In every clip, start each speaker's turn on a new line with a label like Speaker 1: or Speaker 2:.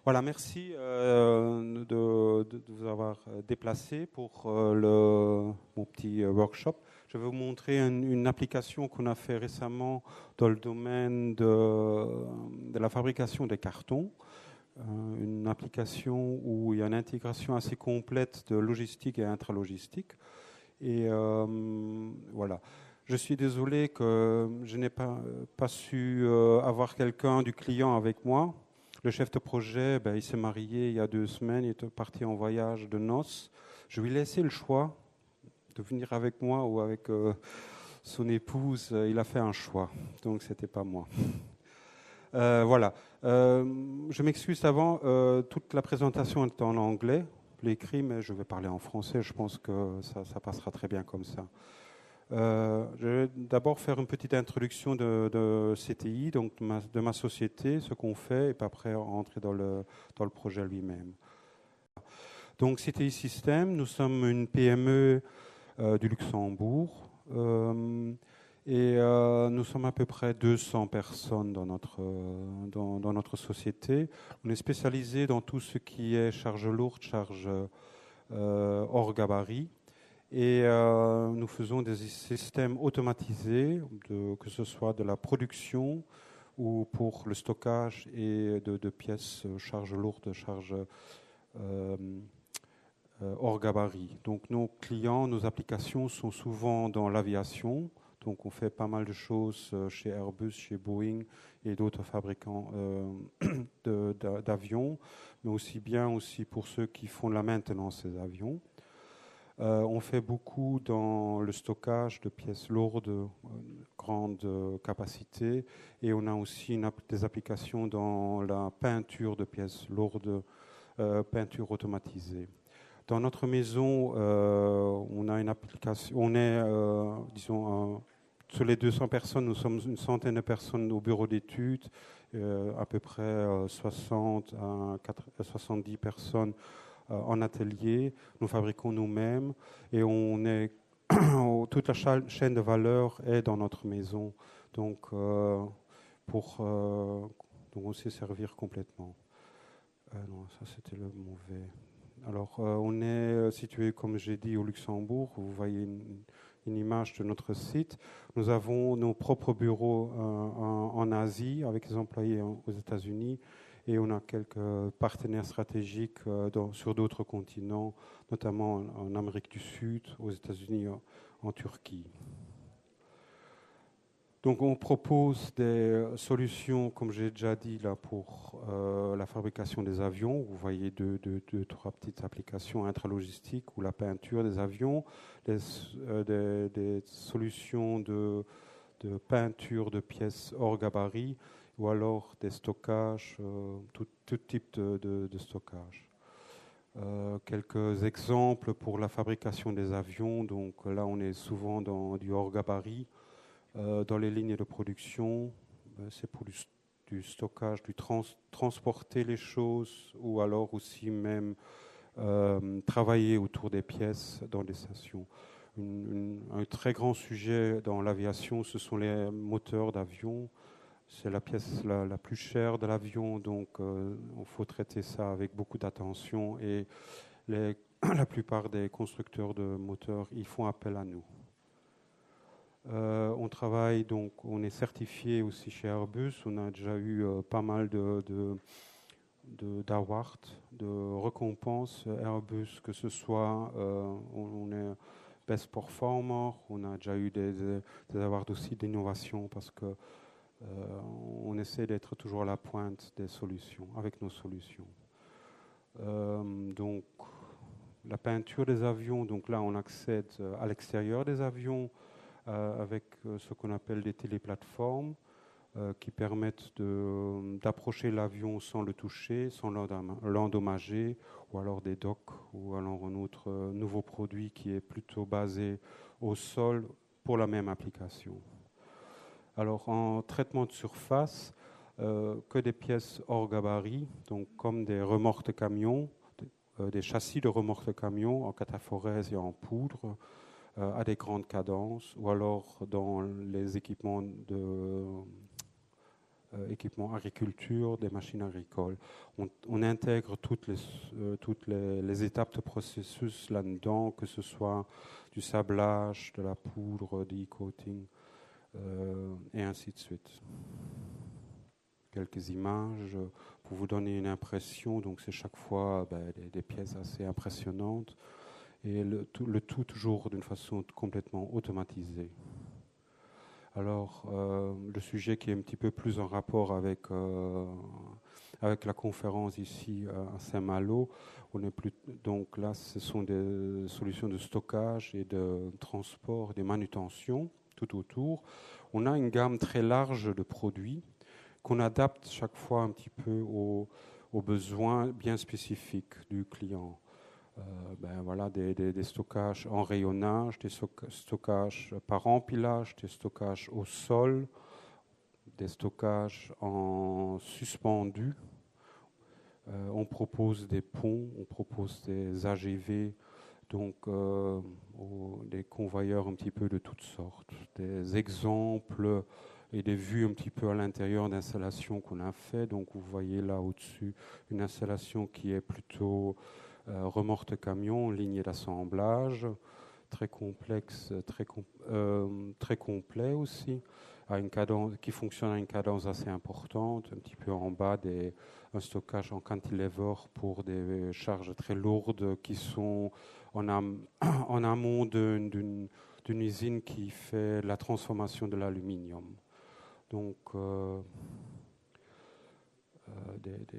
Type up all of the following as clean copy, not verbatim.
Speaker 1: Voilà, merci de vous avoir déplacé pour mon petit workshop. Je vais vous montrer une application qu'on a fait récemment dans le domaine de la fabrication des cartons. Une application où il y a une intégration assez complète de logistique et intralogistique. Et voilà. Je suis désolé que je n'ai pas su avoir quelqu'un du client avec moi. Le chef de projet, il s'est marié il y a 2 semaines, il est parti en voyage de noces. Je lui ai laissé le choix de venir avec moi ou avec son épouse. Il a fait un choix, donc c'était pas moi. Voilà. Je m'excuse avant, toute la présentation est en anglais, l'écrit, mais je vais parler en français. Je pense que ça passera très bien comme ça. Je vais d'abord faire une petite introduction de CTI, donc de ma société, ce qu'on fait, et puis après rentrer dans le projet lui-même. Donc CTI System, nous sommes une PME du Luxembourg, et nous sommes à peu près 200 personnes dans notre société. On est spécialisé dans tout ce qui est charge lourde, charge hors gabarit. Et nous faisons des systèmes automatisés, que ce soit de la production ou pour le stockage et de pièces charges lourdes, charges hors gabarit. Donc nos clients, nos applications sont souvent dans l'aviation. Donc on fait pas mal de choses chez Airbus, chez Boeing et d'autres fabricants d'avions, mais aussi bien aussi pour ceux qui font la maintenance des avions. On fait beaucoup dans le stockage de pièces lourdes, grande capacité, et on a aussi des applications dans la peinture de pièces lourdes, peinture automatisée. Dans notre maison, on a une application, on est, disons, sur les 200 personnes, nous sommes une centaine de personnes au bureau d'études, à peu près 60 à 70 personnes en atelier. Nous fabriquons nous-mêmes et toute la chaîne de valeur est dans notre maison. Donc, donc on sait servir complètement. Non, ça c'était le mauvais. Alors, on est situé, comme j'ai dit, au Luxembourg. Vous voyez une image de notre site. Nous avons nos propres bureaux en Asie avec des employés aux États-Unis. Et on a quelques partenaires stratégiques sur d'autres continents, notamment en Amérique du Sud, aux États-Unis, en Turquie. Donc on propose des solutions, comme j'ai déjà dit, là, pour la fabrication des avions. Vous voyez deux, trois petites applications intralogistiques ou la peinture des avions, des solutions de peinture de pièces hors gabarit, ou alors des stockages, tout type de stockage. Quelques exemples pour la fabrication des avions. Donc là, on est souvent dans du hors gabarit. Dans les lignes de production, c'est pour du stockage, transporter les choses, ou alors aussi même travailler autour des pièces dans les stations. Un très grand sujet dans l'aviation, ce sont les moteurs d'avion. C'est la pièce la plus chère de l'avion, donc il faut traiter ça avec beaucoup d'attention. Et la plupart des constructeurs de moteurs, ils font appel à nous. On travaille, donc on est certifié aussi chez Airbus. On a déjà eu pas mal d'awards, de récompenses Airbus, que ce soit on est Best Performer, on a déjà eu des awards aussi d'innovation parce que on essaie d'être toujours à la pointe des solutions, avec nos solutions. Donc la peinture des avions, donc là on accède à l'extérieur des avions avec ce qu'on appelle des téléplateformes qui permettent d'approcher l'avion sans le toucher, sans l'endommager, ou alors des docks, ou alors un autre nouveau produit qui est plutôt basé au sol pour la même application. Alors en traitement de surface, que des pièces hors gabarit, donc comme des remorques de camions, des châssis de remorques de camions en cataphorèse et en poudre, à des grandes cadences, ou alors dans les équipements équipements agriculture, des machines agricoles. On intègre toutes les étapes de processus là-dedans, que ce soit du sablage, de la poudre, du e-coating, et ainsi de suite. Quelques images pour vous donner une impression. Donc c'est chaque fois des pièces assez impressionnantes et le tout toujours d'une façon complètement automatisée. Alors le sujet qui est un petit peu plus en rapport avec la conférence ici à Saint-Malo, donc là ce sont des solutions de stockage et de transport, de manutention tout autour. On a une gamme très large de produits qu'on adapte chaque fois un petit peu aux besoins bien spécifiques du client. Voilà, des stockages en rayonnage, des stockages par empilage, des stockages au sol, des stockages en suspendu. On propose des ponts, on propose des AGV, donc des convoyeurs un petit peu de toutes sortes, des exemples et des vues un petit peu à l'intérieur d'installations qu'on a fait. Donc vous voyez là au-dessus une installation qui est plutôt remorque camion, lignée d'assemblage, très complexe, très complet aussi, à une cadence, qui fonctionne à une cadence assez importante, un petit peu en bas un stockage en cantilever pour des charges très lourdes qui sont en amont d'une usine qui fait la transformation de l'aluminium. Donc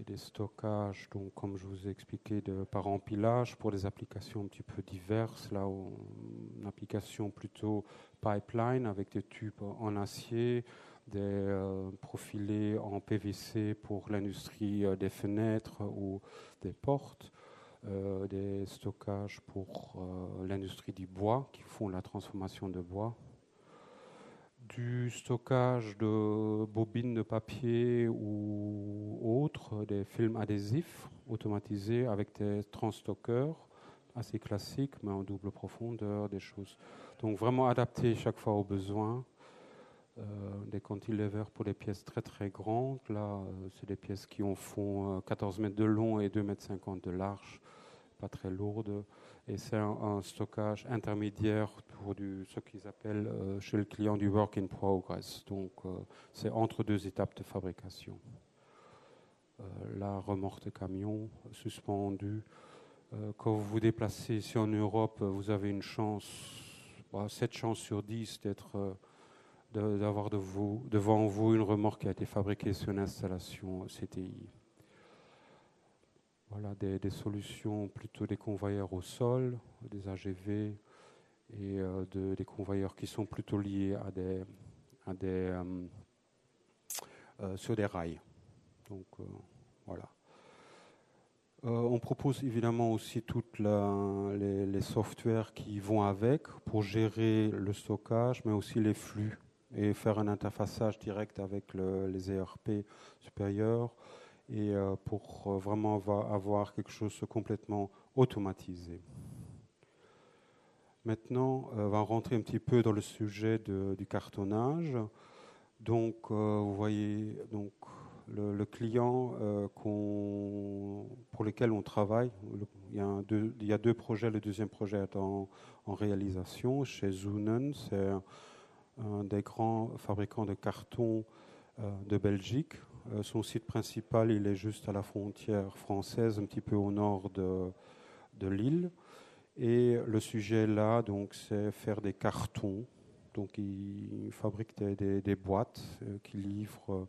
Speaker 1: des stockages, donc comme je vous ai expliqué, par empilage pour des applications un petit peu diverses. Là, une application plutôt pipeline avec des tubes en acier, des profilés en PVC pour l'industrie des fenêtres ou des portes, des stockages pour l'industrie du bois qui font la transformation de bois. Du stockage de bobines de papier ou autres, des films adhésifs automatisés avec des transstockers assez classiques, mais en double profondeur, des choses. Donc vraiment adapté chaque fois aux besoins. Des cantilevers pour des pièces très très grandes. Là, c'est des pièces qui font 14 mètres de long et 2,50 mètres de large, pas très lourdes. Et c'est un stockage intermédiaire pour ce qu'ils appellent chez le client du work in progress. Donc c'est entre deux étapes de fabrication. La remorque de camion suspendue. Quand vous vous déplacez ici en Europe, vous avez une chance, 7 chances sur 10 d'avoir devant vous une remorque qui a été fabriquée sur une installation CTI. Voilà, des solutions plutôt des convoyeurs au sol, des AGV et des convoyeurs qui sont plutôt liés sur des rails. Donc voilà. On propose évidemment aussi toutes les softwares qui vont avec pour gérer le stockage, mais aussi les flux et faire un interfaçage direct avec les ERP supérieurs et pour vraiment avoir quelque chose de complètement automatisé. Maintenant, on va rentrer un petit peu dans le sujet du cartonnage. Donc, vous voyez donc, le client pour lequel on travaille. Il y a deux projets. Le deuxième projet est en réalisation chez Zunen. C'est un des grands fabricants de carton de Belgique. Son site principal, il est juste à la frontière française, un petit peu au nord de l'île. Et le sujet là, donc, c'est faire des cartons. Donc, ils fabriquent des boîtes qu'ils livrent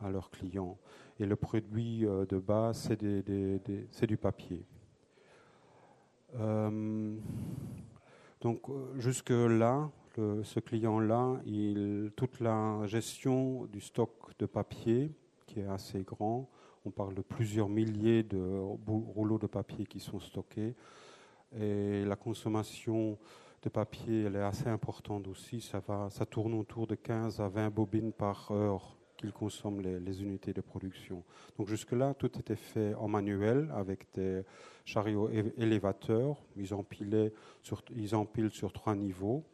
Speaker 1: à leurs clients. Et le produit de base, c'est du papier. Donc, jusque-là, ce client-là, toute la gestion du stock de papier, qui est assez grand, on parle de plusieurs milliers de rouleaux de papier qui sont stockés, et la consommation de papier, elle est assez importante aussi. Ça tourne autour de 15 à 20 bobines par heure qu'ils consomment les unités de production. Donc jusque-là, tout était fait en manuel avec des chariots élévateurs. Ils empilent sur 3 niveaux.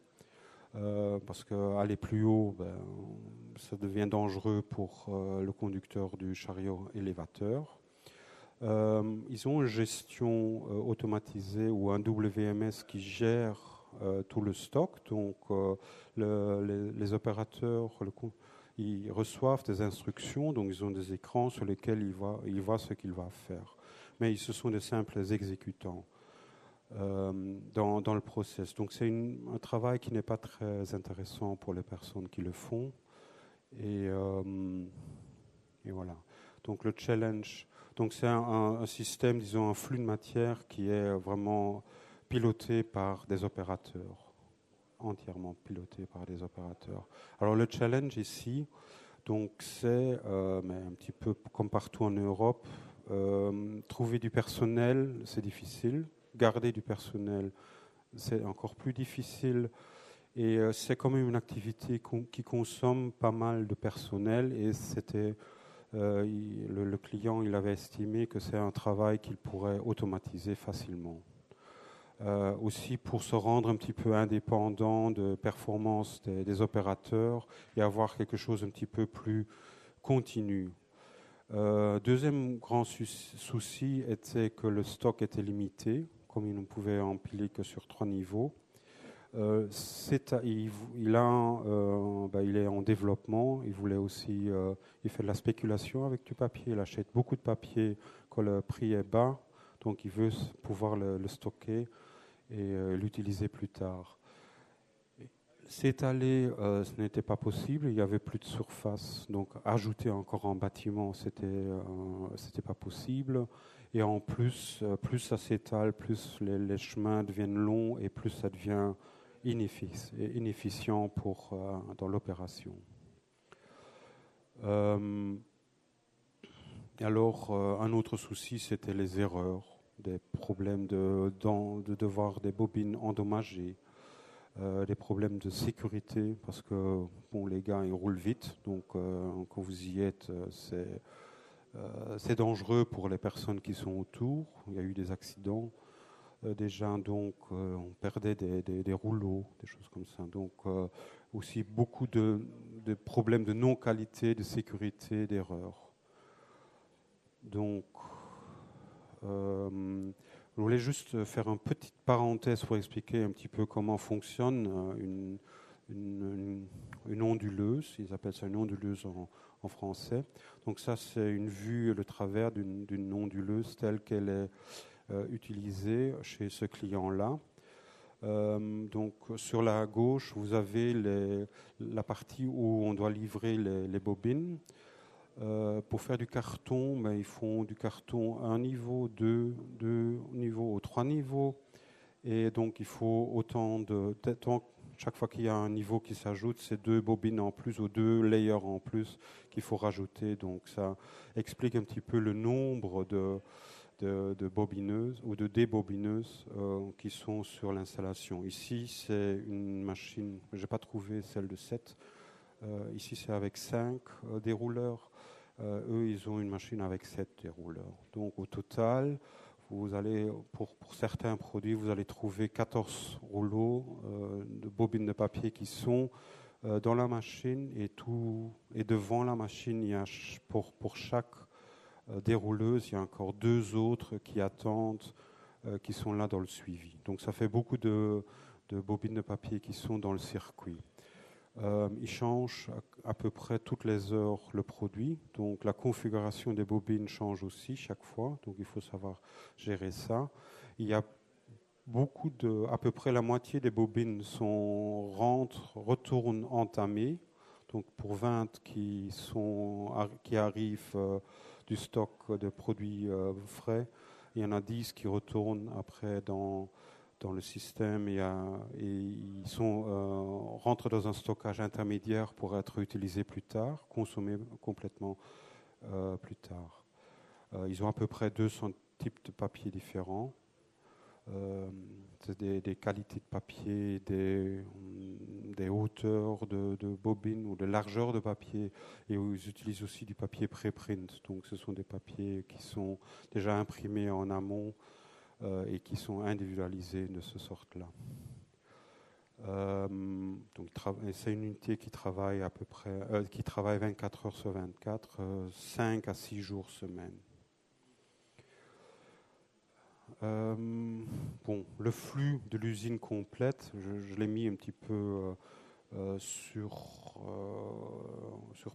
Speaker 1: parce qu'aller plus haut, ça devient dangereux pour le conducteur du chariot élévateur. Ils ont une gestion automatisée ou un WMS qui gère tout le stock. Donc, les opérateurs ils reçoivent des instructions, donc ils ont des écrans sur lesquels ils voient ce qu'ils vont faire. Mais ce sont des simples exécutants dans le process. Donc, c'est un travail qui n'est pas très intéressant pour les personnes qui le font. Et voilà. Donc, le challenge. Donc c'est un système, disons, un flux de matière qui est vraiment piloté par des opérateurs, entièrement piloté par des opérateurs. Alors le challenge ici, donc c'est, mais un petit peu comme partout en Europe, trouver du personnel, c'est difficile. Garder du personnel, c'est encore plus difficile. Et c'est quand même une activité qui consomme pas mal de personnel et c'était... le client il avait estimé que c'est un travail qu'il pourrait automatiser facilement. Aussi pour se rendre un petit peu indépendant de performance des opérateurs et avoir quelque chose un petit peu plus continu. Deuxième grand souci était que le stock était limité, comme il ne pouvait empiler que sur 3 niveaux. Il est en développement. Il voulait aussi, il fait de la spéculation avec du papier. Il achète beaucoup de papier quand le prix est bas, donc il veut pouvoir le stocker et l'utiliser plus tard. S'étaler, ce n'était pas possible. Il n'y avait plus de surface, donc ajouter encore un bâtiment, c'était pas possible. Et en plus, plus ça s'étale, plus les chemins deviennent longs et plus ça devient inefficient dans l'opération. Alors, un autre souci, c'était les erreurs, des problèmes de devoir des bobines endommagées, des problèmes de sécurité, parce que bon, les gars, ils roulent vite, donc quand vous y êtes, c'est dangereux pour les personnes qui sont autour. Il y a eu des accidents. Déjà, donc, on perdait des rouleaux, des choses comme ça. Donc, aussi beaucoup de problèmes de non-qualité, de sécurité, d'erreurs. Donc, je voulais juste faire une petite parenthèse pour expliquer un petit peu comment fonctionne une onduleuse. Ils appellent ça une onduleuse en français. Donc ça, c'est une vue, le travers d'une onduleuse telle qu'elle est utilisée chez ce client-là. Donc sur la gauche, vous avez la partie où on doit livrer les bobines. Pour faire du carton, ils font du carton à un niveau, deux niveaux, 3 niveaux. Et donc il faut autant chaque fois qu'il y a un niveau qui s'ajoute, c'est 2 bobines en plus ou 2 layers en plus qu'il faut rajouter. Donc ça explique un petit peu le nombre de bobineuses ou de débobineuses qui sont sur l'installation. Ici, c'est une machine, je n'ai pas trouvé celle de 7. Ici, c'est avec 5 dérouleurs. Eux, ils ont une machine avec 7 dérouleurs. Donc, au total, vous allez, pour certains produits, vous allez trouver 14 rouleaux de bobines de papier qui sont dans la machine et devant la machine, il y a pour chaque dérouleuse, il y a encore 2 autres qui attendent, qui sont là dans le suivi. Donc ça fait beaucoup de bobines de papier qui sont dans le circuit. Ils changent à peu près toutes les heures le produit. Donc la configuration des bobines change aussi chaque fois. Donc il faut savoir gérer ça. Il y a à peu près la moitié des bobines retournent entamées. Donc pour 20 qui arrivent du stock de produits frais, il y en a 10 qui retournent après dans le système et ils rentrent dans un stockage intermédiaire pour être utilisés plus tard, consommés complètement plus tard. Ils ont à peu près 200 types de papier différents. C'est des qualités de papier, des hauteurs de bobines ou de largeur de papier. Et ils utilisent aussi du papier préprint. Donc ce sont des papiers qui sont déjà imprimés en amont et qui sont individualisés de ce sorte-là. C'est une unité qui travaille à peu près, qui travaille 24 heures sur 24, 5 à 6 jours semaine. Le flux de l'usine complète, je l'ai mis un petit peu sur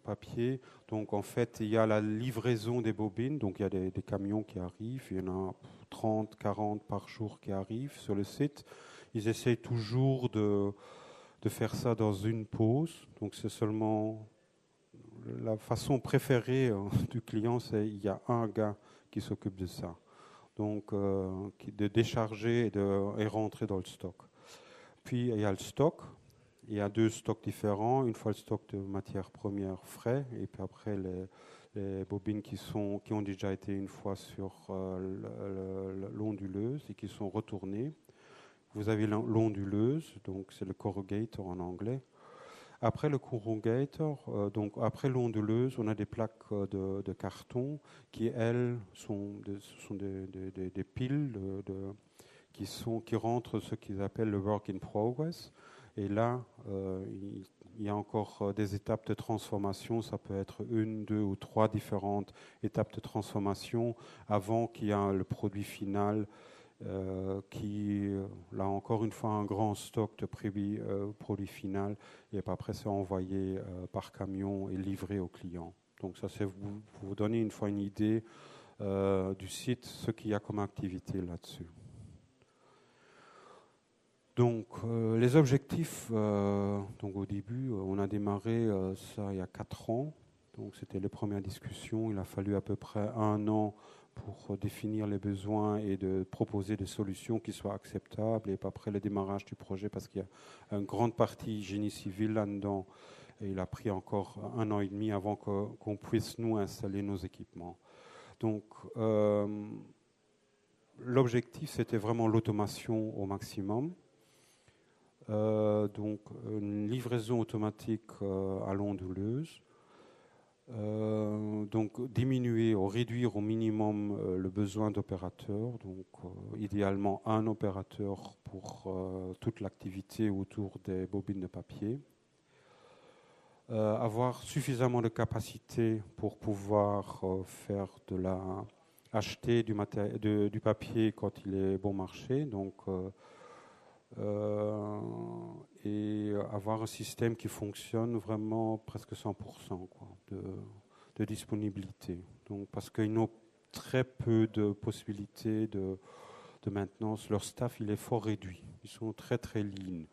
Speaker 1: papier. Donc en fait, il y a la livraison des bobines, donc il y a des camions qui arrivent, il y en a 30, 40 par jour qui arrivent sur le site. Ils essayent toujours de faire ça dans une pause, donc c'est seulement la façon préférée du client, c'est il y a un gars qui s'occupe de ça. Donc de décharger et rentrer dans le stock. Puis il y a le stock. Il y a 2 stocks différents. Une fois le stock de matières premières frais, et puis après les bobines qui ont déjà été une fois sur l'onduleuse et qui sont retournées. Vous avez l'onduleuse, donc c'est le corrugator en anglais. Après le corrugator, donc après l'onduleuse, on a des plaques de carton qui, elles, sont des piles qui rentrent ce qu'ils appellent le work in progress. Et là, il y a encore des étapes de transformation. Ça peut être 1, 2 ou 3 différentes étapes de transformation avant qu'il y ait le produit final qui, là encore une fois, un grand stock de produit final. Et après, c'est envoyé par camion et livré au client. Donc ça, c'est vous donner une fois une idée du site, ce qu'il y a comme activité là-dessus. Donc, les objectifs, donc au début, on a démarré ça il y a 4 ans. Donc, c'était les premières discussions. Il a fallu à peu près 1 an pour définir les besoins et de proposer des solutions qui soient acceptables. Et puis après le démarrage du projet, parce qu'il y a une grande partie génie civil là-dedans. Et il a pris encore 1 an et demi avant qu'on puisse, nous, installer nos équipements. Donc, l'objectif, c'était vraiment l'automation au maximum. Donc une livraison automatique à l'onduleuse, donc diminuer ou réduire au minimum le besoin d'opérateurs, donc idéalement un opérateur pour toute l'activité autour des bobines de papier, avoir suffisamment de capacité pour pouvoir acheter du papier quand il est bon marché, donc et avoir un système qui fonctionne vraiment presque 100% quoi, de disponibilité. Donc, parce qu'ils ont très peu de possibilités de maintenance. Leur staff, il est fort réduit. Ils sont très, très lean.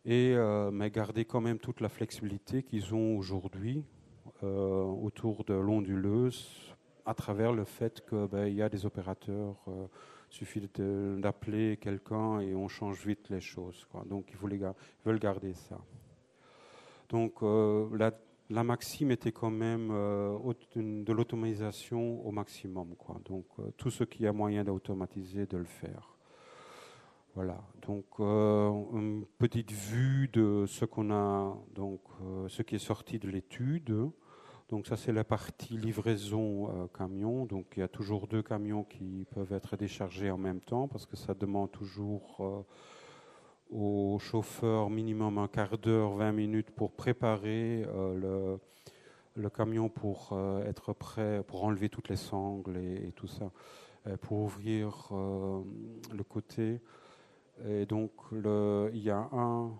Speaker 1: Mais garder quand même toute la flexibilité qu'ils ont aujourd'hui autour de l'onduleuse à travers le fait qu'il y a des opérateurs... Il suffit d'appeler quelqu'un et on change vite les choses, quoi. Donc, ils veulent garder ça. Donc, la maxime était quand même de l'automatisation au maximum, quoi. Donc, tout ce qui a moyen d'automatiser, de le faire. Voilà. Donc, une petite vue de ce qu'on a, donc, ce qui est sorti de l'étude. Donc ça, c'est la partie livraison camion. Donc il y a toujours 2 camions qui peuvent être déchargés en même temps parce que ça demande toujours au chauffeur minimum un quart d'heure, 20 minutes pour préparer le camion pour être prêt, pour enlever toutes les sangles et tout ça, pour ouvrir le côté. Et donc il y a un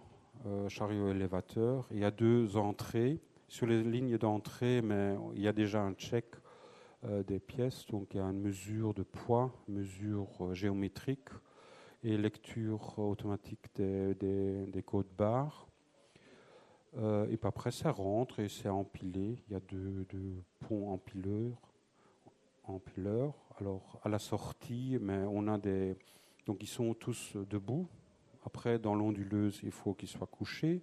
Speaker 1: chariot élévateur, il y a 2 entrées. Sur les lignes d'entrée, mais il y a déjà un check des pièces, donc il y a une mesure de poids, mesure géométrique et lecture automatique des codes barres. Et puis après, ça rentre et c'est empilé. Il y a deux ponts empileurs. Alors à la sortie, mais on a donc ils sont tous debout. Après, dans l'onduleuse, il faut qu'ils soient couchés.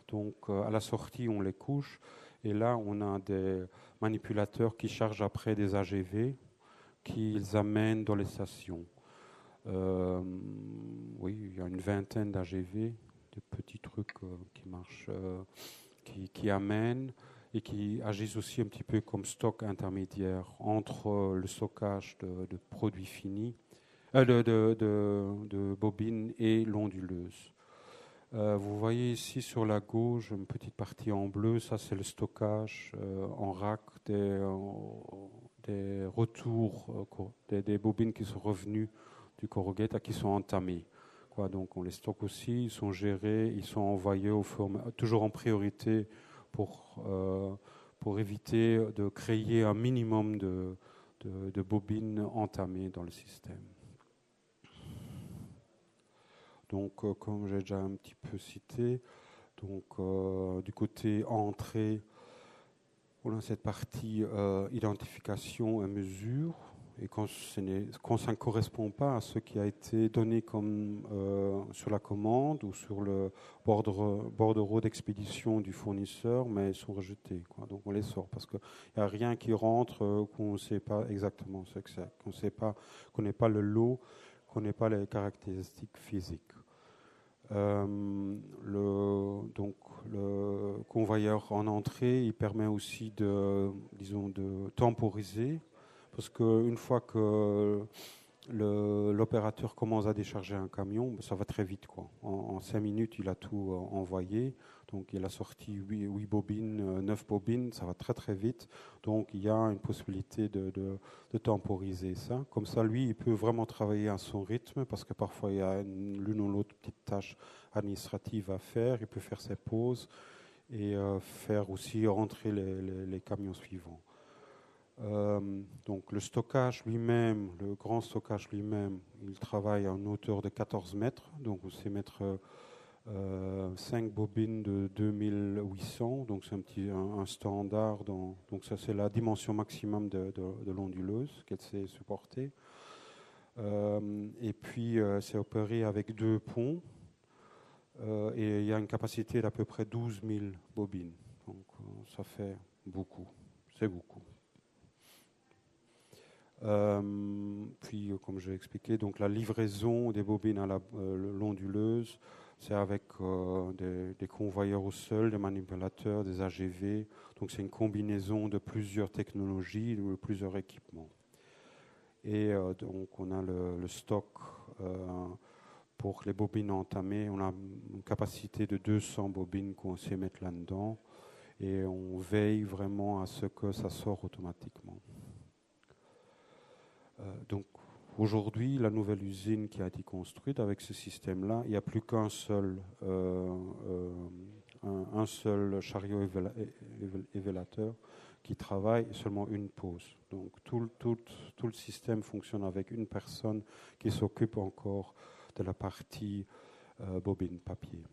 Speaker 1: Donc, à la sortie, on les couche. Et là, on a des manipulateurs qui chargent après des AGV qu'ils amènent dans les stations. Oui, il y a une vingtaine d'AGV, de petits trucs qui marchent, qui amènent et qui agissent aussi un petit peu comme stock intermédiaire entre le stockage de produits finis, de bobines et l'onduleuse. Vous voyez ici sur la gauche une petite partie en bleu, ça c'est le stockage en rack des retours, des bobines qui sont revenues du corrugate, qui sont entamées. Donc on les stocke aussi, ils sont gérés, ils sont envoyés toujours en priorité pour éviter de créer un minimum de bobines entamées dans le système. Donc, comme j'ai déjà un petit peu cité, donc, du côté entrée, on a cette partie identification et mesure. Et quand ça ne correspond pas à ce qui a été donné comme, sur la commande ou sur le bordereau d'expédition du fournisseur, mais ils sont rejetés. Donc on les sort parce qu'il n'y a rien qui rentre qu'on ne sait pas exactement ce que c'est, qu'on ne connaît pas le lot, qu'on n'ait pas les caractéristiques physiques. Donc, le convoyeur en entrée, il permet aussi de temporiser, parce qu'une fois que l'opérateur commence à décharger un camion, ça va très vite. En 5 minutes, il a tout envoyé. Donc, il a sorti 8 bobines, 9 bobines, ça va très très vite. Donc, il y a une possibilité de temporiser ça. Comme ça, lui, il peut vraiment travailler à son rythme, parce que parfois, il y a l'une ou l'autre petite tâche administrative à faire. Il peut faire ses pauses et faire aussi rentrer les camions suivants. Donc le stockage lui-même, le grand stockage lui-même, il travaille à une hauteur de 14 mètres. Donc vous savez mettre 5 bobines de 2800. Donc c'est un standard. Donc ça c'est la dimension maximum de l'onduleuse qu'elle sait supporter. Et puis c'est opéré avec 2 ponts. Et il y a une capacité d'à peu près 12 000 bobines. Donc ça fait beaucoup. C'est beaucoup. Puis, comme j'ai expliqué, donc la livraison des bobines à l'onduleuse, c'est avec des convoyeurs au sol, des manipulateurs, des AGV. Donc, c'est une combinaison de plusieurs technologies, de plusieurs équipements. Et donc, on a le stock pour les bobines entamées. On a une capacité de 200 bobines qu'on sait mettre là-dedans. Et on veille vraiment à ce que ça sort automatiquement. Donc aujourd'hui, la nouvelle usine qui a été construite avec ce système-là, il n'y a plus qu'un seul, un seul chariot évélateur qui travaille, seulement une pause. Donc tout le système fonctionne avec une personne qui s'occupe encore de la partie bobine papier.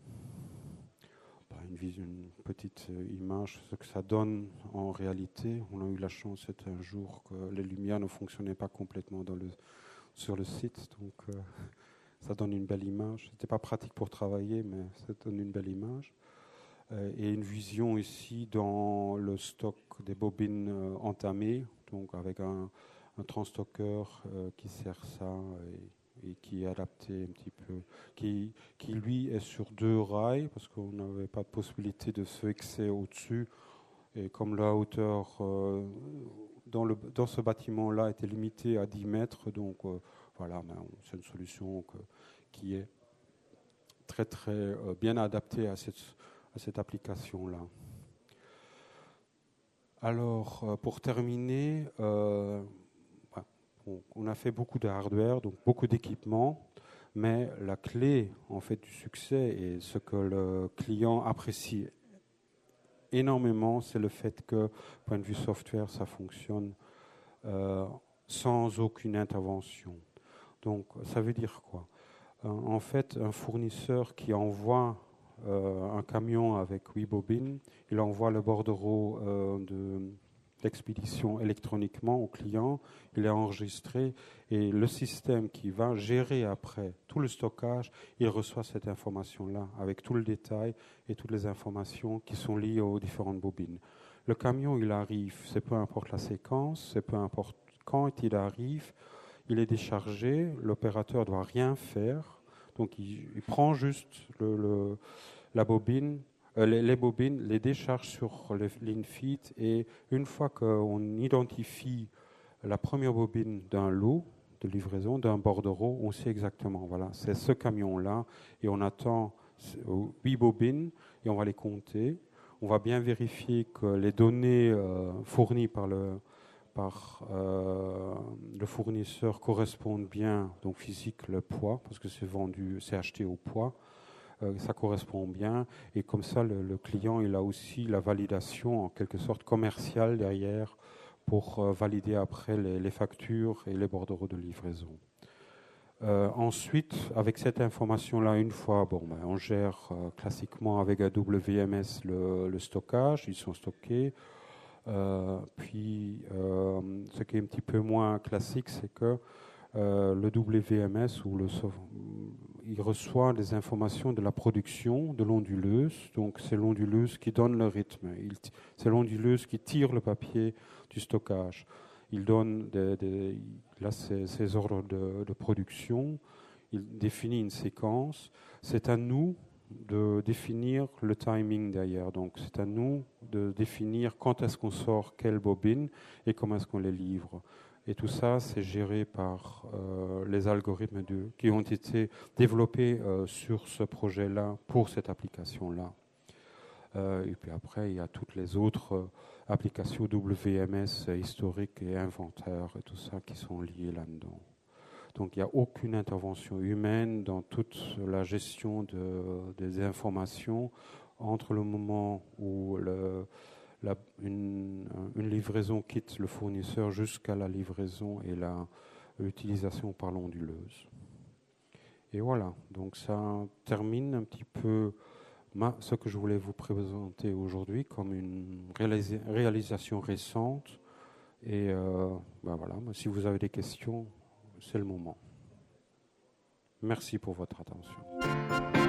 Speaker 1: Une petite image, ce que ça donne en réalité. On a eu la chance un jour que les lumières ne fonctionnaient pas complètement sur le site, donc ça donne une belle image. C'était pas pratique pour travailler, mais ça donne une belle image. Et une vision ici dans le stock des bobines entamées, donc avec un transstockeur qui sert ça et qui est adapté un petit peu, qui lui est sur 2 rails, parce qu'on n'avait pas de possibilité de se fixer au-dessus. Et comme la hauteur dans ce bâtiment-là était limitée à 10 mètres, donc voilà, c'est une solution qui est très très bien adaptée à cette application-là. Alors, pour terminer, on a fait beaucoup de hardware, donc beaucoup d'équipements, mais la clé en fait du succès et ce que le client apprécie énormément, c'est le fait que, point de vue software, ça fonctionne sans aucune intervention. Donc, ça veut dire quoi ? En fait, un fournisseur qui envoie un camion avec 8 bobines, il envoie le bordereau d'expédition électroniquement au client, il est enregistré et le système qui va gérer après tout le stockage, il reçoit cette information-là avec tout le détail et toutes les informations qui sont liées aux différentes bobines. Le camion, il arrive, c'est peu importe la séquence, c'est peu importe quand il arrive, il est déchargé, l'opérateur ne doit rien faire, donc il prend juste la bobine, les bobines, les décharge sur les l'INFIT et une fois qu'on identifie la première bobine d'un lot de livraison, d'un bordereau, on sait exactement, voilà, c'est ce camion-là et on attend 8 bobines et on va les compter. On va bien vérifier que les données fournies par le fournisseur correspondent bien, donc physique, le poids, parce que c'est acheté au poids. Ça correspond bien, et comme ça le client il a aussi la validation en quelque sorte commerciale derrière pour valider après les factures et les bordereaux de livraison. Ensuite, avec cette information-là, une fois, on gère classiquement avec un WMS le stockage, ils sont stockés. Puis, ce qui est un petit peu moins classique, c'est que le WMS il reçoit des informations de la production de l'onduleuse. Donc, c'est l'onduleuse qui donne le rythme. C'est l'onduleuse qui tire le papier du stockage. Il donne ses ordres de production. Il définit une séquence. C'est à nous de définir le timing derrière. Donc, c'est à nous de définir quand est-ce qu'on sort quelle bobine et comment est-ce qu'on les livre. Et tout ça, c'est géré par les algorithmes qui ont été développés sur ce projet-là, pour cette application-là. Et puis après, il y a toutes les autres applications WMS historiques et inventaires et tout ça qui sont liées là-dedans. Donc il n'y a aucune intervention humaine dans toute la gestion des informations entre le moment où une livraison quitte le fournisseur jusqu'à la livraison et l'utilisation par l'onduleuse. Et voilà, donc ça termine un petit peu ce que je voulais vous présenter aujourd'hui comme une réalisation récente. Et voilà, si vous avez des questions, c'est le moment. Merci pour votre attention.